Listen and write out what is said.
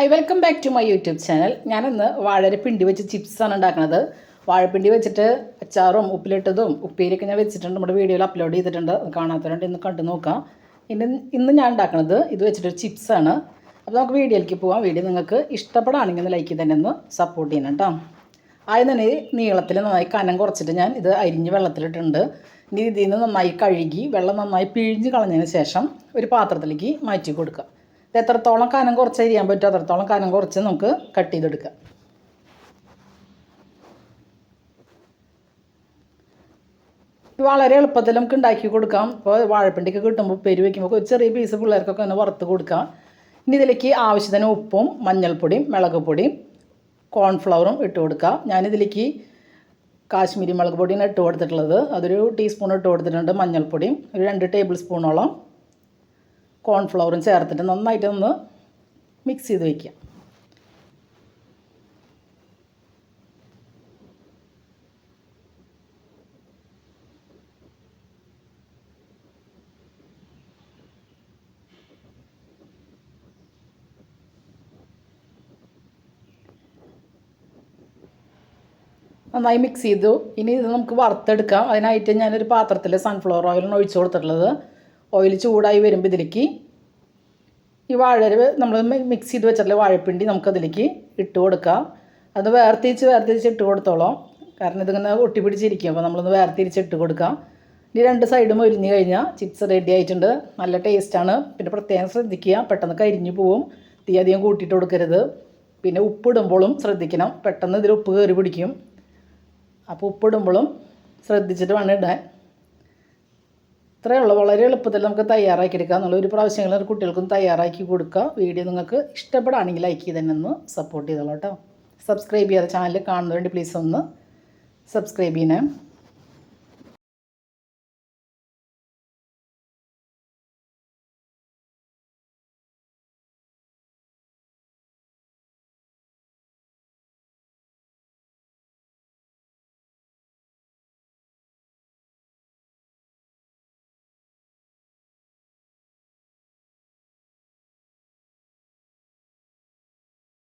Hi, welcome back to my YouTube channel. ഞാനിന്ന് വാഴപ്പിണ്ടി വെച്ച് ചിപ്സാണ് ഉണ്ടാക്കുന്നത്. വാഴപ്പിണ്ടി വെച്ചിട്ട് അച്ചാറും ഉപ്പിലിട്ടതും ഉപ്പേരിയൊക്കെ ഞാൻ വെച്ചിട്ടുണ്ട്. നമ്മുടെ വീഡിയോയിൽ അപ്ലോഡ് ചെയ്തിട്ടുണ്ട്. കാണാത്തവരുണ്ട്, ഇന്ന് കണ്ടു നോക്കാം. ഇന്ന് ഞാൻ ഉണ്ടാക്കുന്നത് ഇത് വെച്ചിട്ടൊരു ചിപ്സാണ്. അപ്പോൾ നമുക്ക് വീഡിയോയിലേക്ക് പോകാം. വീഡിയോ നിങ്ങൾക്ക് ഇഷ്ടപ്പെടാണെങ്കിൽ ലൈക്ക് തന്നെ ഒന്ന് സപ്പോർട്ട് ചെയ്യണം കേട്ടോ. ആദ്യം തന്നെ നീളത്തിൽ നന്നായി കനം കുറച്ചിട്ട് ഞാൻ ഇത് അരിഞ്ഞ് വെള്ളത്തിലിട്ടുണ്ട്. ഇനി ഇതിൽ നിന്ന് നന്നായി കഴുകി വെള്ളം നന്നായി പിഴിഞ്ഞ് കളഞ്ഞതിന് ശേഷം ഒരു പാത്രത്തിലേക്ക് മാറ്റി കൊടുക്കുക. ഇത് എത്രത്തോളം കനം കുറച്ച് അരിയാൻ പറ്റുമോ അത്രത്തോളം കനം കുറച്ച് നമുക്ക് കട്ട് ചെയ്തെടുക്കാം. ഇത് വളരെ എളുപ്പത്തിൽ നമുക്ക് ഉണ്ടാക്കി കൊടുക്കാം. ഇപ്പോൾ വാഴപ്പിണ്ടിക്ക് കിട്ടുമ്പോൾ പെരി വയ്ക്കുമ്പോൾ ഒരു ചെറിയ പീസ് പിള്ളേർക്കൊക്കെ ഒന്ന് വറുത്ത് കൊടുക്കാം. ഇനി ഇതിലേക്ക് ആവശ്യത്തിന് ഉപ്പും മഞ്ഞൾപ്പൊടിയും മുളക് പൊടിയും കോൺഫ്ലവറും ഇട്ട് കൊടുക്കാം. ഞാനിതിലേക്ക് കാശ്മീരി മുളക് പൊടിയാണ് ഇട്ട് കൊടുത്തിട്ടുള്ളത്. അതൊരു ടീസ്പൂൺ ഇട്ട് കൊടുത്തിട്ടുണ്ട്. മഞ്ഞൾപ്പൊടിയും ഒരു 2 ടേബിൾ സ്പൂണോളം കോൺഫ്ലവറും ചേർത്തിട്ട് നന്നായിട്ടൊന്ന് മിക്സ് ചെയ്ത് വയ്ക്കുക. നന്നായി മിക്സ് ചെയ്തു. ഇനി ഇത് നമുക്ക് വറുത്തെടുക്കാം. അതിനായിട്ട് ഞാനൊരു പാത്രത്തിൽ സൺഫ്ലവർ ഓയിലാണ് ഒഴിച്ച് കൊടുത്തിട്ടുള്ളത്. ഓയിൽ ചൂടായി വരുമ്പോൾ ഇതിലേക്ക് ഈ നമ്മൾ മിക്സ് ചെയ്ത് വെച്ചിട്ടുള്ള വാഴപ്പിണ്ടി നമുക്കതിലേക്ക് ഇട്ട് കൊടുക്കാം. അത് വേർതിരിച്ച് ഇട്ട് കൊടുത്തോളാം. കാരണം ഇതിങ്ങനെ ഒട്ടിപ്പിടിച്ചിരിക്കും. അപ്പോൾ നമ്മളൊന്ന് വേർതിരിച്ച് ഇട്ട് കൊടുക്കാം. ഇനി 2 സൈഡും ഒരിഞ്ഞ് കഴിഞ്ഞാൽ ചിപ്സ് റെഡി ആയിട്ടുണ്ട്. നല്ല ടേസ്റ്റാണ്. പിന്നെ പ്രത്യേകം ശ്രദ്ധിക്കുക, പെട്ടെന്ന് കരിഞ്ഞു പോവും. തീ അധികം കൂട്ടിയിട്ട് കൊടുക്കരുത്. പിന്നെ ഉപ്പിടുമ്പോഴും ശ്രദ്ധിക്കണം, പെട്ടെന്ന് ഇതിൽ ഉപ്പ് കയറി പിടിക്കും. അപ്പോൾ ഉപ്പിടുമ്പോഴും ശ്രദ്ധിച്ചിട്ട് വേണം ഇടാൻ. ഇത്രയേ ഉള്ളൂ. വളരെ എളുപ്പത്തിൽ നമുക്ക് തയ്യാറാക്കിയെടുക്കാം. ഒരു പ്രാവശ്യങ്ങളിൽ കുട്ടികൾക്കും തയ്യാറാക്കി കൊടുക്കുക. വീഡിയോ നിങ്ങൾക്ക് ഇഷ്ടപ്പെടുകയാണെങ്കിൽ ലൈക്ക് ചെയ്ത് തന്നെ ഒന്ന് സപ്പോർട്ട് ചെയ്തോളൂ കേട്ടോ. സബ്സ്ക്രൈബ് ചെയ്യാതെ ചാനൽ കാണുന്നതിന് വേണ്ടി പ്ലീസ് ഒന്ന് സബ്സ്ക്രൈബ് ചെയ്യണേ.